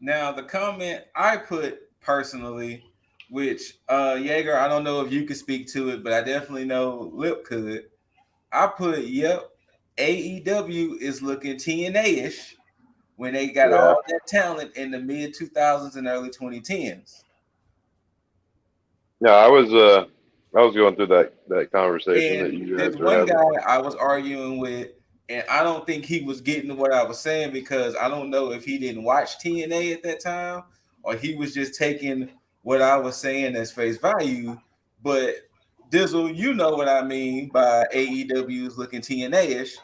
Now the comment I put personally, which Jaeger, I don't know if you could speak to it, but I definitely know Lip could. I put, yep, AEW is looking TNA-ish when they got all that talent in the mid 2000s and early 2010s. Yeah, I was going through that conversation that And you there's guys were one having. guy I was arguing with, and I don't think he was getting what I was saying because I don't know if he didn't watch TNA at that time or he was just taking what I was saying as face value. But Dizzle, you know what I mean by AEW's looking TNA-ish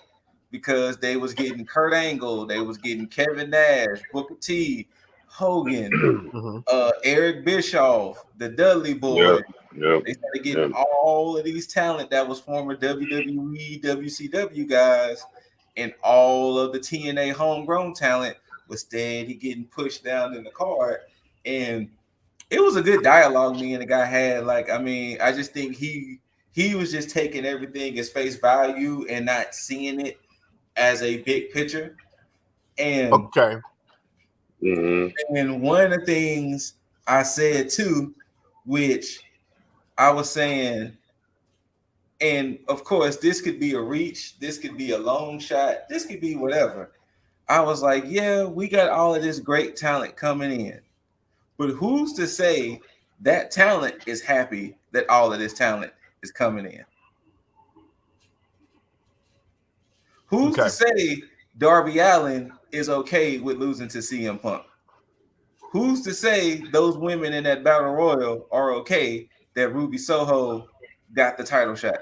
because they was getting Kurt Angle, they was getting Kevin Nash, Booker T, Hogan, Eric Bischoff, the Dudley Boy. Yep, yep, They started getting yep. all of these talent that was former WWE, WCW guys, and all of the TNA homegrown talent was steady getting pushed down in the card. And it was a good dialogue me and the guy had. Like, I mean, I just think he was just taking everything as face value and not seeing it as a big picture. And and one of the things I said too, which I was saying, and of course, this could be a reach, this could be a long shot, this could be whatever. I was like, yeah, we got all of this great talent coming in, but who's to say that talent is happy that all of this talent is coming in? Who's to say Darby Allin is okay with losing to CM Punk? Who's to say those women in that battle royal are okay that Ruby Soho got the title shot?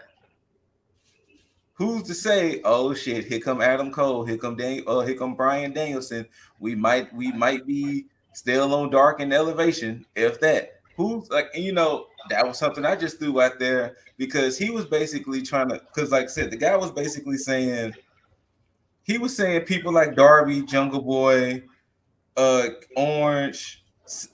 Who's to say, oh shit, here come Adam Cole, here come Brian Danielson. We might be still on dark and elevation, if that. Who's like, that was something I just threw out there because he was basically trying to, because like I said, the guy was basically saying, he was saying people like Darby, Jungle Boy, Orange,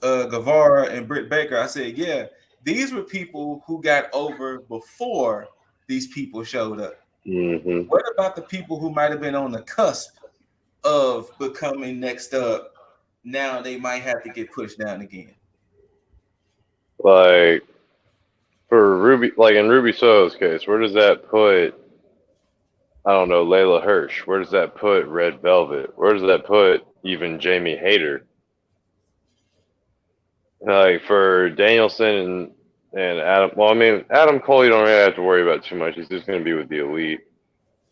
Guevara, and Britt Baker. I said, yeah, these were people who got over before these people showed up. What about the people who might have been on the cusp of becoming next up? Now they might have to get pushed down again. Like for Ruby, like in Ruby Soho's case, where does that put? I don't know, Layla Hirsch. Where does that put Red Velvet? Where does that put even Jamie Hayter? Like for Danielson and Adam. Well, I mean, Adam Cole, you don't really have to worry about too much. He's just going to be with the elite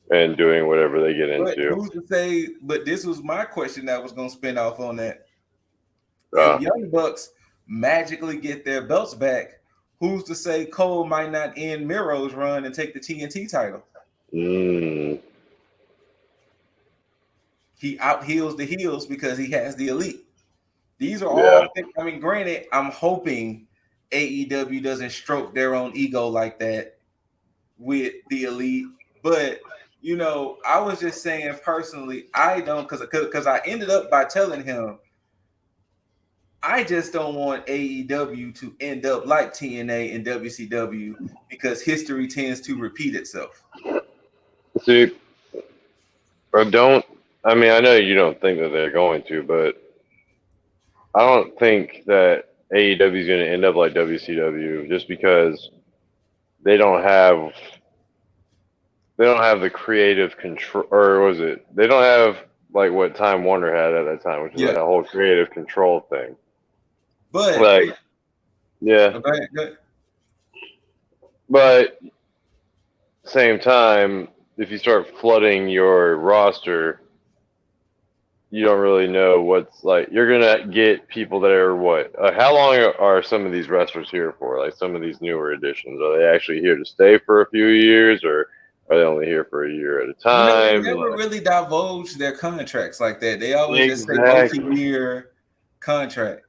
and doing whatever they get But into. who's to say? But this was my question that was going to spin off on that. If Young Bucks magically get their belts back, who's to say Cole might not end Miro's run and take the TNT title? He out heals the heels because he has the elite. These are all things. I mean, granted, I'm hoping AEW doesn't stroke their own ego like that with the elite, but I was just saying personally, I don't because I ended up by telling him I just don't want AEW to end up like TNA and WCW because history tends to repeat itself. See, or don't. I mean, I know you don't think that they're going to, but I don't think that AEW is going to end up like WCW just because they don't have the creative control, or was it? They don't have like what Time Warner had at that time, which is like a whole creative control thing. But like, yeah, but same time, if you start flooding your roster, you don't really know what's like. You're gonna get people that are what? How long are some of these wrestlers here for? Like some of these newer additions, are they actually here to stay for a few years, or are they only here for a year at a time? They never really divulge their contracts like that. They always just say multi-year contract.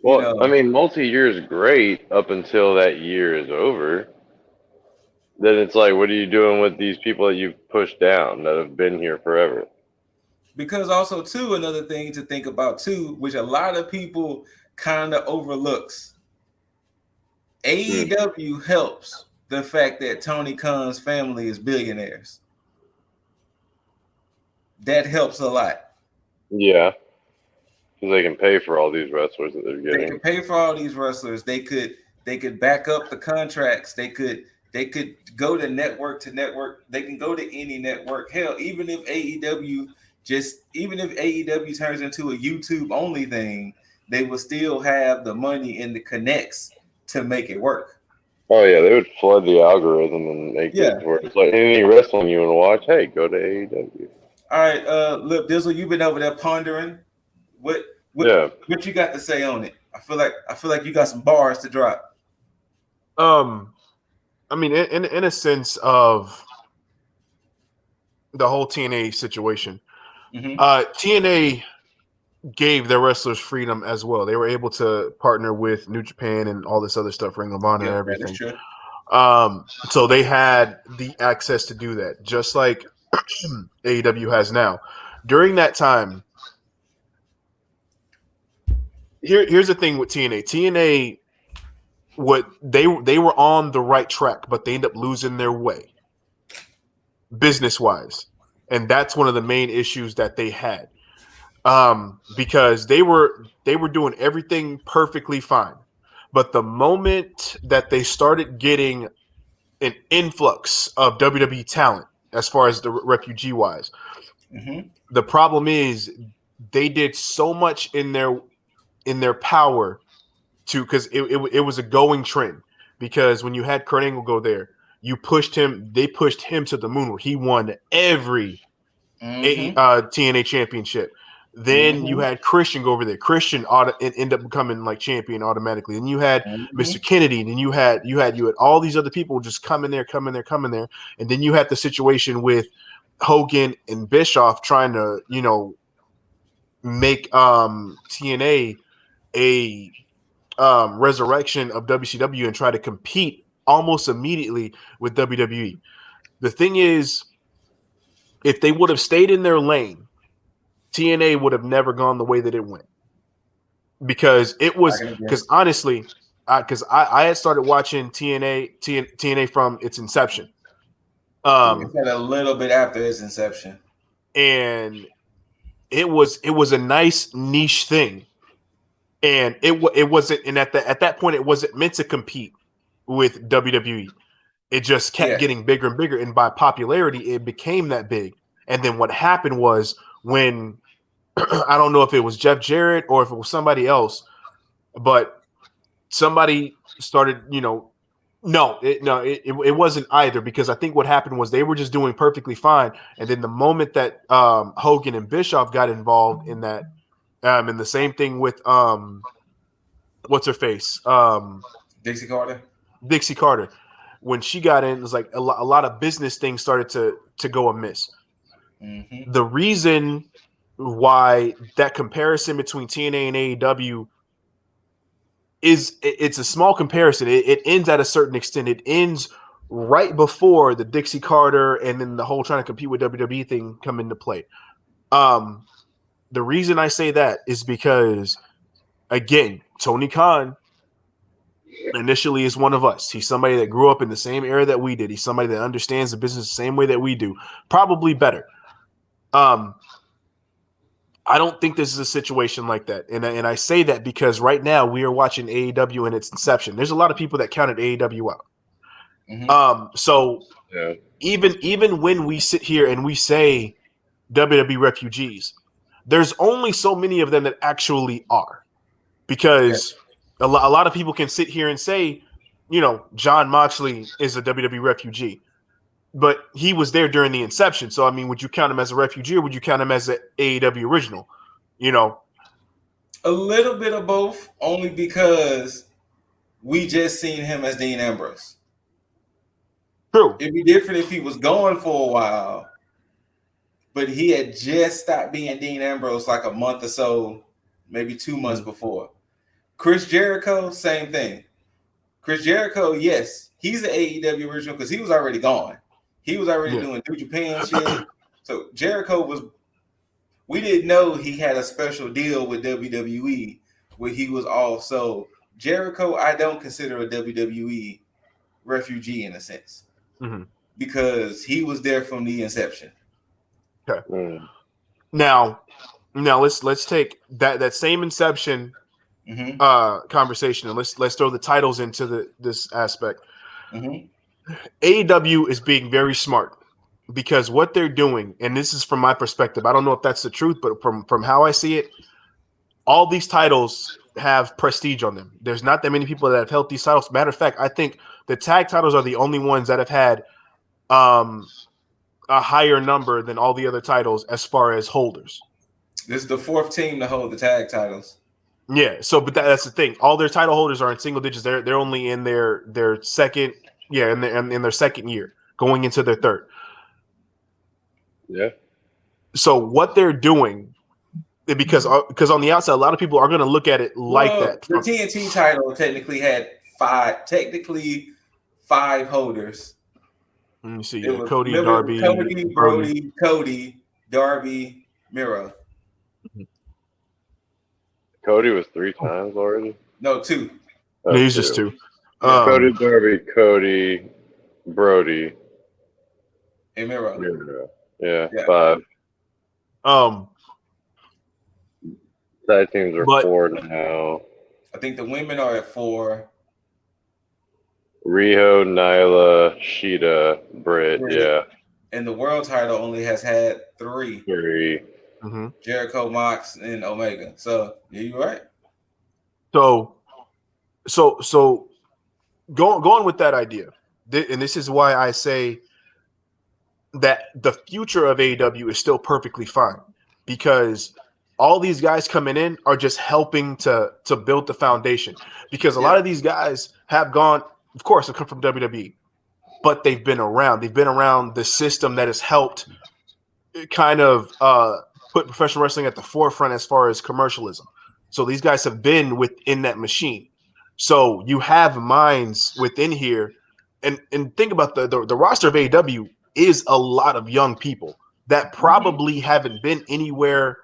Well, I mean, multi-year is great up until that year is over. Then it's like, what are you doing with these people that you've pushed down that have been here forever? Because also, too, another thing to think about, too, which a lot of people kind of overlooks, AEW helps the fact that Tony Khan's family is billionaires. That helps a lot. Yeah. Because they can pay for all these wrestlers that they're getting. They could pay for all these wrestlers. They could back up the contracts. They could go to network to network. They can go to any network. Hell, even if AEW turns into a YouTube only thing, they will still have the money and the connects to make it work. Oh yeah, they would flood the algorithm and make it where it's like any wrestling you want to watch. Hey, go to AEW. All right, look, Dizzle, you've been over there pondering. What you got to say on it? I feel like you got some bars to drop. I mean, in a sense of the whole TNA situation, TNA gave their wrestlers freedom as well. They were able to partner with New Japan and all this other stuff, Ring of Honor, and everything. That is true. So they had the access to do that, just like AEW has now. During that time, here's the thing with TNA. TNA, they were on the right track, but they ended up losing their way, business-wise. And that's one of the main issues that they had. Because they were doing everything perfectly fine. But the moment that they started getting an influx of WWE talent, as far as the refugee-wise, the problem is they did so much in their power because it was a going trend. Because when you had Kurt Angle go there, they pushed him to the moon, where he won every TNA championship. Then you had Christian go over there. Christian ended up becoming like champion automatically. And you had Mr. Kennedy, and then you had all these other people just coming there. And then you had the situation with Hogan and Bischoff trying to, make TNA a resurrection of WCW and try to compete almost immediately with WWE. The thing is, if they would have stayed in their lane, TNA would have never gone the way that it went. Because honestly, because I had started watching TNA from its inception. It's a little bit after its inception, and it was a nice niche thing, and it wasn't. And at that point, it wasn't meant to compete with WWE. It just kept getting bigger and bigger, and by popularity, it became that big. And then what happened was when I don't know if it was Jeff Jarrett or if it was somebody else, but somebody started, it wasn't either, because I think what happened was they were just doing perfectly fine. And then the moment that Hogan and Bischoff got involved in that, and the same thing with what's her face? Dixie Carter. When she got in, it was like a lot of business things started to go amiss. The reason why that comparison between TNA and AEW it's a small comparison. It ends at a certain extent. It ends right before the Dixie Carter and then the whole trying to compete with WWE thing come into play. The reason I say that is because, again, Tony Khan initially is one of us. He's somebody that grew up in the same era that we did. He's somebody that understands the business the same way that we do, probably better. I don't think this is a situation like that. And I say that because right now we are watching AEW in its inception. There's a lot of people that counted AEW out. Even when we sit here and we say WWE refugees, there's only so many of them that actually are. Because a lot of people can sit here and say, John Moxley is a WWE refugee. But he was there during the inception. So, I mean, would you count him as a refugee or would you count him as an AEW original? A little bit of both, only because we just seen him as Dean Ambrose. True. It'd be different if he was gone for a while, but he had just stopped being Dean Ambrose like a month or so, maybe 2 months before. Chris Jericho, same thing. Chris Jericho, yes, he's an AEW original because he was already gone. He was already doing New Japan shit. So Jericho we didn't know he had a special deal with WWE where he was off. So Jericho, I don't consider a WWE refugee in a sense because he was there from the inception. Okay. Now, Now let's take that same Inception conversation and let's throw the titles into this aspect. AEW is being very smart because what they're doing, and this is from my perspective, I don't know if that's the truth, but from how I see it, all these titles have prestige on them. There's not that many people that have held these titles. Matter of fact, I think the tag titles are the only ones that have had a higher number than all the other titles as far as holders. This is the fourth team to hold the tag titles. Yeah, so but that's the thing. All their title holders are in single digits. They're only in their second, in their second year, going into their third. Yeah. So what they're doing, because on the outside, a lot of people are going to look at it like that. The TNT title technically had five holders. Let me see. It was Cody, Darby, Cody, Darby, Miro. Cody was 3 times already? No, 2. Oh, no, he's just 2. Cody, Darby, Cody, Brody, and Miro. Yeah, 5. Tag teams are 4 now. I think the women are at 4. Riho, Nyla, Shida, Britt, yeah. And the world title only has had 3. 3. Mm-hmm. Jericho, Mox, and Omega. So yeah, you're right. So going with that idea, and this is why I say that the future of AEW is still perfectly fine, because all these guys coming in are just helping to build the foundation. Because a lot of these guys have gone, of course, have come from WWE, but they've been around. They've been around the system that has helped kind of put professional wrestling at the forefront as far as commercialism. So these guys have been within that machine. So you have minds within here, and think about the roster of AEW is a lot of young people that probably haven't been anywhere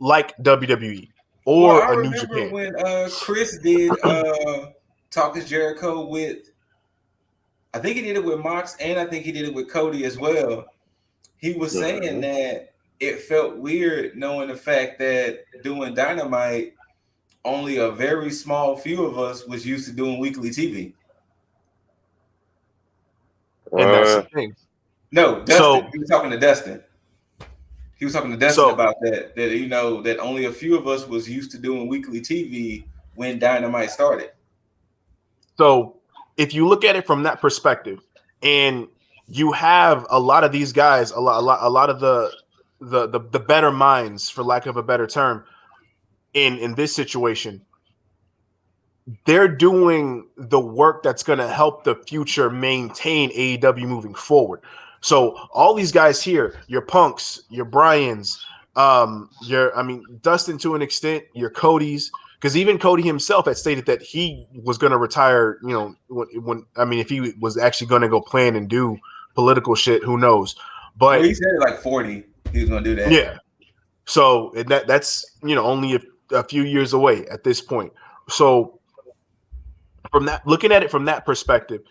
like WWE or a New Japan. When Chris did Talk is Jericho with, I think he did it with Mox, and I think he did it with Cody as well. He was saying that it felt weird knowing the fact that doing Dynamite, only a very small few of us was used to doing weekly TV. And that's the thing. No, Dustin. He was talking to Dustin. He was talking to Dustin about that. That only a few of us was used to doing weekly TV when Dynamite started. So if you look at it from that perspective, and you have a lot of these guys, a lot of the better minds, for lack of a better term, in this situation, they're doing the work that's going to help the future maintain AEW moving forward. So all these guys here, your Punks, your Bryans, Dustin to an extent, your Codys, because even Cody himself had stated that he was going to retire, if he was actually going to go plan and do political shit, who knows? But he said like 40, he was going to do that. Yeah. So that's only a few years away at this point. So from that, looking at it from that perspective,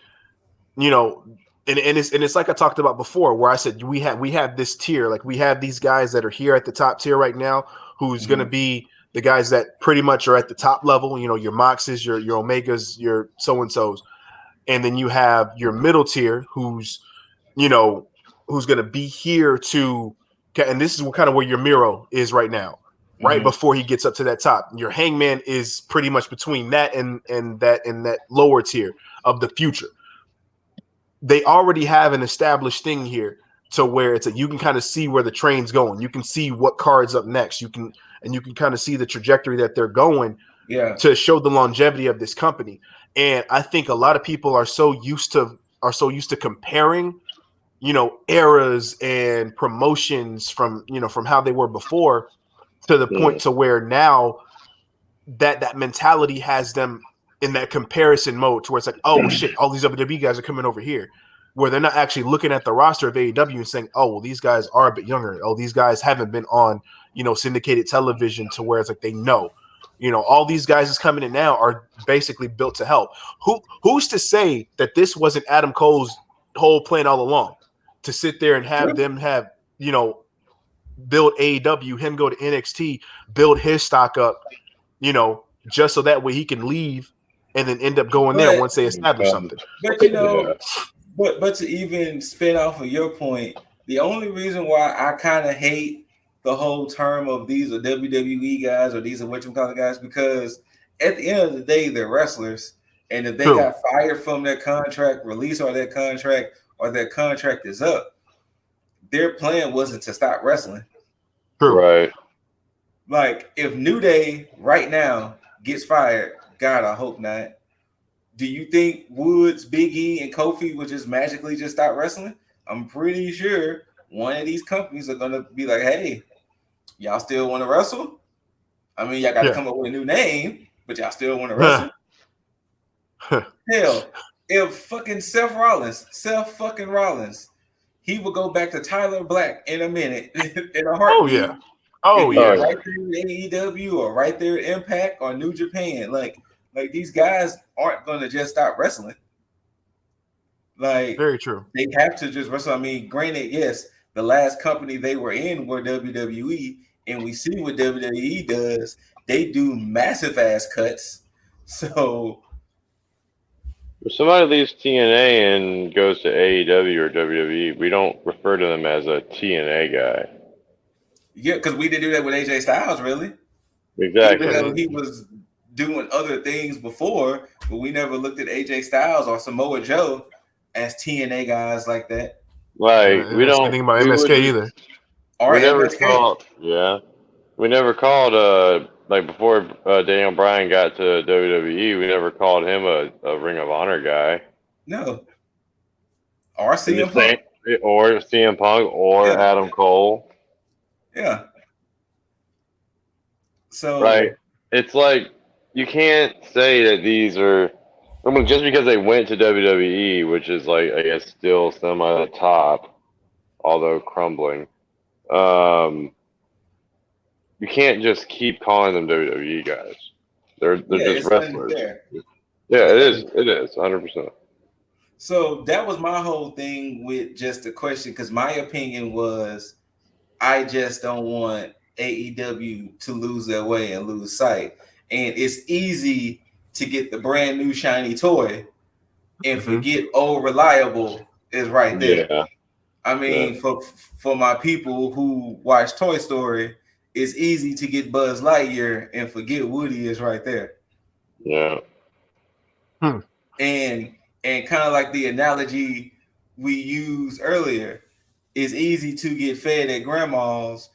and it's like I talked about before, where I said we have this tier, like we have these guys that are here at the top tier right now, who's going to be the guys that pretty much are at the top level, your Moxes, your Omegas, your so-and-sos. And then you have your middle tier who's going to be here to, and this is kind of where your Miro is right now, right before he gets up to that top. Your Hangman is pretty much between that and that lower tier of the future. They already have an established thing here to where you can kind of see where the train's going. You can see what card's up next. You can kind of see the trajectory that they're going to show the longevity of this company. And I think a lot of people are so used to comparing, eras and promotions from how they were before, to the point to where now that mentality has them in that comparison mode, to where it's like, oh shit, all these WWE guys are coming over here, where they're not actually looking at the roster of AEW and saying, oh, well, these guys are a bit younger. Oh, these guys haven't been on, syndicated television, to where it's like they know, all these guys is coming in now are basically built to help. Who's to say that this wasn't Adam Cole's whole plan all along, to sit there and have them have, build AEW, him go to NXT, build his stock up, just so that way he can leave and then end up going there once they establish something. But but to even spin off of your point, the only reason why I kind of hate the whole term of these are WWE guys or these are whatchamacallit guys, because at the end of the day, they're wrestlers. And if they got fired from their contract, release or their contract is up, their plan wasn't to stop wrestling. True. Right. Like, if New Day right now gets fired, God, I hope not. Do you think Woods, Big E, and Kofi would just magically just stop wrestling? I'm pretty sure one of these companies are going to be like, hey, y'all still want to wrestle? I mean, y'all got to come up with a new name, but y'all still want to wrestle? Hell, if fucking Seth fucking Rollins, he would go back to Tyler Black in a minute, in a heartbeat. Oh yeah. Right there in AEW or right there in Impact or New Japan. Like these guys aren't going to just stop wrestling. Like, very true. They have to just wrestle. I mean, granted, yes, the last company they were in were WWE, and we see what WWE does. They do massive ass cuts. So if somebody leaves TNA and goes to AEW or WWE, we don't refer to them as a TNA guy. Yeah, because we didn't do that with AJ Styles, really. Exactly. Even though he was doing other things before, but we never looked at AJ Styles or Samoa Joe as TNA guys like that. Like, we don't think about MSK either. Or we never MSK. We never called like before Daniel Bryan got to WWE, we never called him a Ring of Honor guy. No. Or CM Punk. Or CM Punk or Adam Cole. Yeah. So right. It's like you can't say that these are just because they went to WWE, which is like I guess still semi the top, although crumbling. You can't just keep calling them WWE guys. They're just wrestlers. Unfair. Yeah, it is. It is 100%. So that was my whole thing with just the question, because my opinion was I just don't want AEW to lose their way and lose sight. And it's easy to get the brand new shiny toy and forget old reliable is right there. Yeah. I mean, for my people who watch Toy Story, it's easy to get Buzz Lightyear and forget Woody is right there. Yeah. And kind of like the analogy we used earlier, it's easy to get fed at grandma's.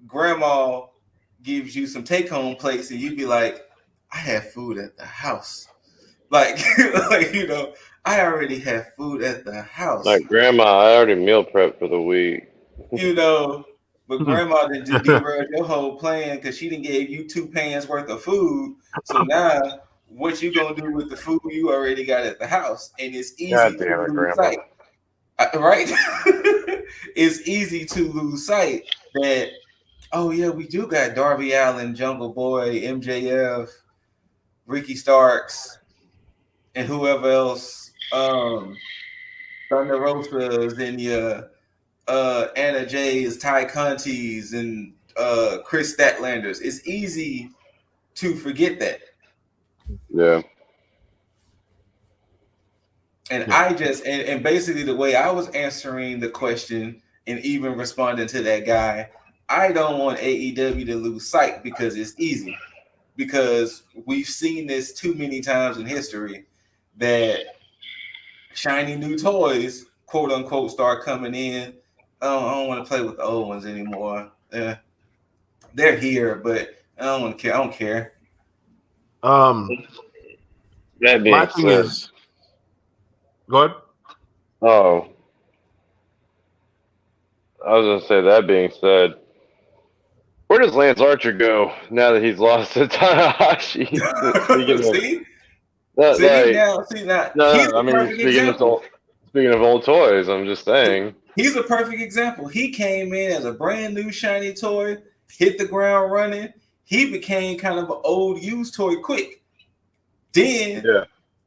Grandma gives you some take-home plates, and you'd be like, I have food at the house. Like I already have food at the house. Like, Grandma, I already meal prepped for the week. But Grandma didn't derail your whole plan because she didn't give you 2 pans worth of food. So now, what you gonna do with the food you already got at the house? And it's easy to lose sight, right? It's easy to lose sight that, oh yeah, we do got Darby Allin, Jungle Boy, MJF, Ricky Starks, and whoever else, Thunder Rosa's and your Anna Jay's, Ty Conti's, and Chris Statlander's. It's easy to forget that. Yeah. And I just and basically the way I was answering the question and even responding to that guy, I don't want AEW to lose sight because it's easy. Because we've seen this too many times in history that shiny new toys, quote unquote, start coming in. I don't want to play with the old ones anymore. They're here, but I don't want to care. I don't care. That being my thing said, is, go ahead. Oh, I was gonna say, that being said, where does Lance Archer go now that he's lost to Tanahashi? Speaking of old toys, I'm just saying. He's a perfect example. He came in as a brand new shiny toy, hit the ground running. He became kind of an old used toy quick. Then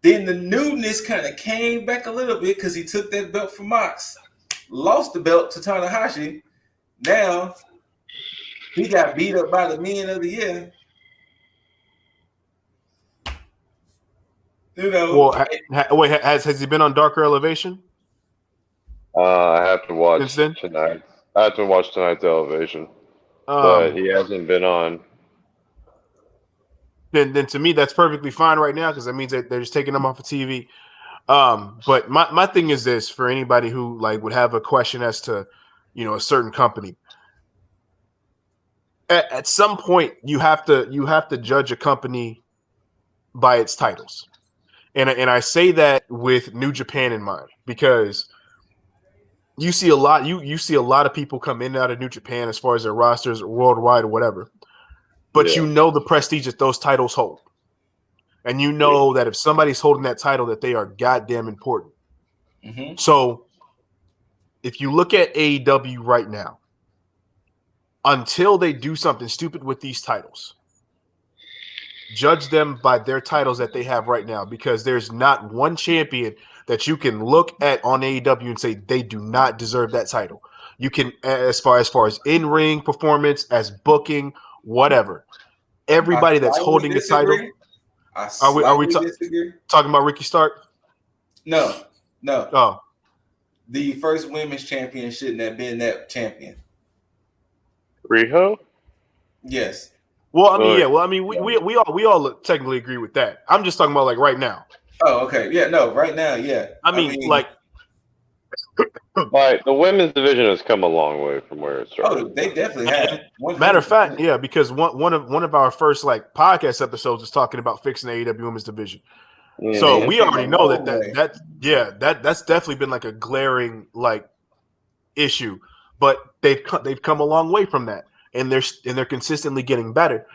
the newness kind of came back a little bit because he took that belt from Mox, lost the belt to Tanahashi. Now He got beat up by the men of the year. You know. Well, wait, has he been on Darker Elevation? I have to watch Since then? tonight. I have to watch tonight's Elevation, but he hasn't been on. Then to me, that's perfectly fine right now because that means that they're just taking him off of TV. But my thing is this: for anybody who like would have a question as to, a certain company, at some point you have to judge a company by its titles, and I say that with New Japan in mind because you see a lot of people come in and out of New Japan as far as their rosters worldwide or whatever, but the prestige that those titles hold. And you know that if somebody's holding that title, that they are goddamn important. Mm-hmm. So if you look at AEW right now, until they do something stupid with these titles, judge them by their titles that they have right now, because there's not one champion that you can look at on AEW and say they do not deserve that title. You can, as far as in-ring performance, as booking, whatever. Everybody that's holding the title. Are we talking about Ricky Stark? No. Oh, the first women's champion shouldn't have been that champion. Riho? Yes. Well, I mean, we all technically agree with that. I'm just talking about like right now. Oh, okay. Yeah, no, right now, yeah. I mean like the women's division has come a long way from where it started. Oh, they definitely have. 100%. Matter of fact, yeah, because one of our first like podcast episodes is talking about fixing the AEW women's division. Mm-hmm. So we already know that's definitely been like a glaring like issue, but they've come a long way from that, and they're consistently getting better.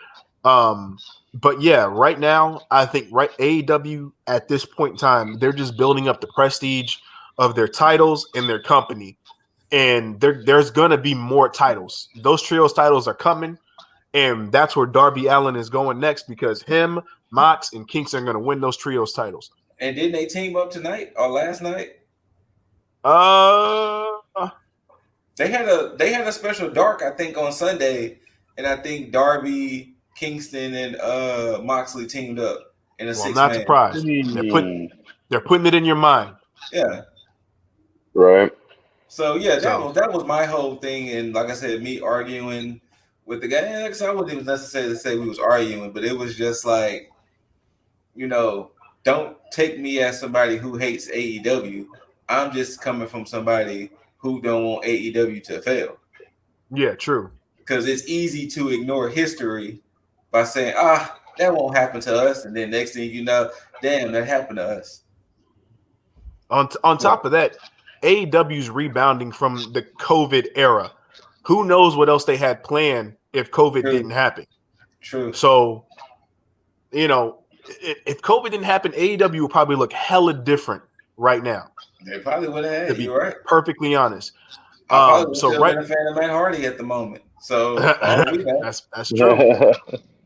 But yeah, right now I think AEW at this point in time, they're just building up the prestige of their titles and their company, and there's gonna be more titles. Those trios titles are coming, and that's where Darby Allin is going next, because him, Mox, and Kingston are gonna win those trios titles. And didn't they team up tonight or last night? They had a special dark, I think, on Sunday, and I think Darby, Kingston, and Moxley teamed up in a 6-man. I'm not surprised. They're putting it in your mind. Yeah. Right. So yeah, that was my whole thing, and like I said, me arguing with the guy. Because I wouldn't even necessarily say we was arguing, but it was just like, don't take me as somebody who hates AEW. I'm just coming from somebody who don't want AEW to fail. Yeah, true. Because it's easy to ignore history by saying, that won't happen to us, and then next thing you know, damn, that happened to us. On top of that, AEW's rebounding from the COVID era. Who knows what else they had planned if COVID didn't happen? True. So, if COVID didn't happen, AEW would probably look hella different right now. They probably would have. To be perfectly honest. I probably would have been a fan of Matt Hardy at the moment. So that's true.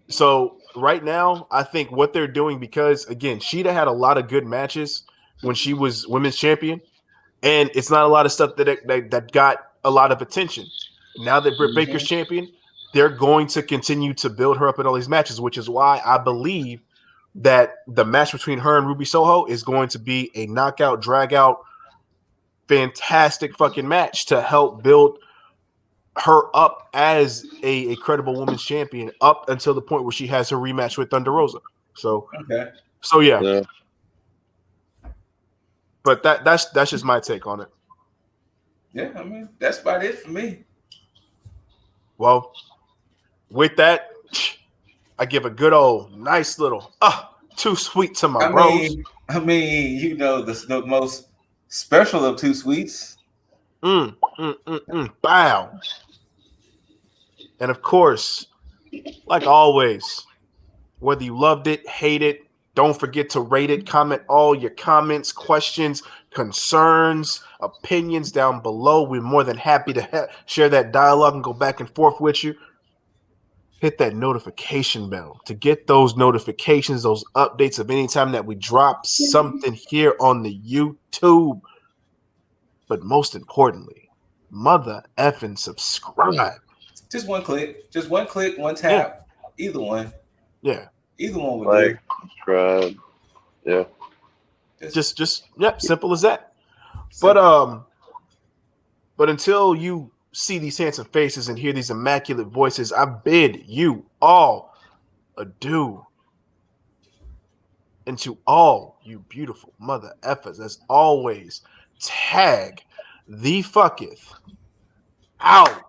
So right now, I think what they're doing, because again, Sheeta had a lot of good matches when she was women's champion, and it's not a lot of stuff that got a lot of attention. Now that Britt Baker's champion, they're going to continue to build her up in all these matches, which is why I believe that the match between her and Ruby Soho is going to be a knockout, drag out, fantastic fucking match to help build her up as a credible women's champion up until the point where she has her rematch with Thunder Rosa. So, yeah. But that's just my take on it. Yeah, I mean, that's about it for me. Well, with that, I give a good old nice little too sweet to my bros. I mean, the most special of two sweets. Bow. And of course, like always, whether you loved it, hate it, don't forget to rate it, comment all your comments, questions, concerns, opinions down below. We're more than happy to share that dialogue and go back and forth with you. Hit that notification bell to get those notifications, those updates of any time that we drop something here on the YouTube. But most importantly, mother effing subscribe. Just one click, one tap. Yeah. Either one. Yeah. Either one would like, do. Subscribe. Yeah. Just simple as that. But until you see these handsome faces and hear these immaculate voices, I bid you all adieu. And to all you beautiful mother effers, as always, tag the fucketh out.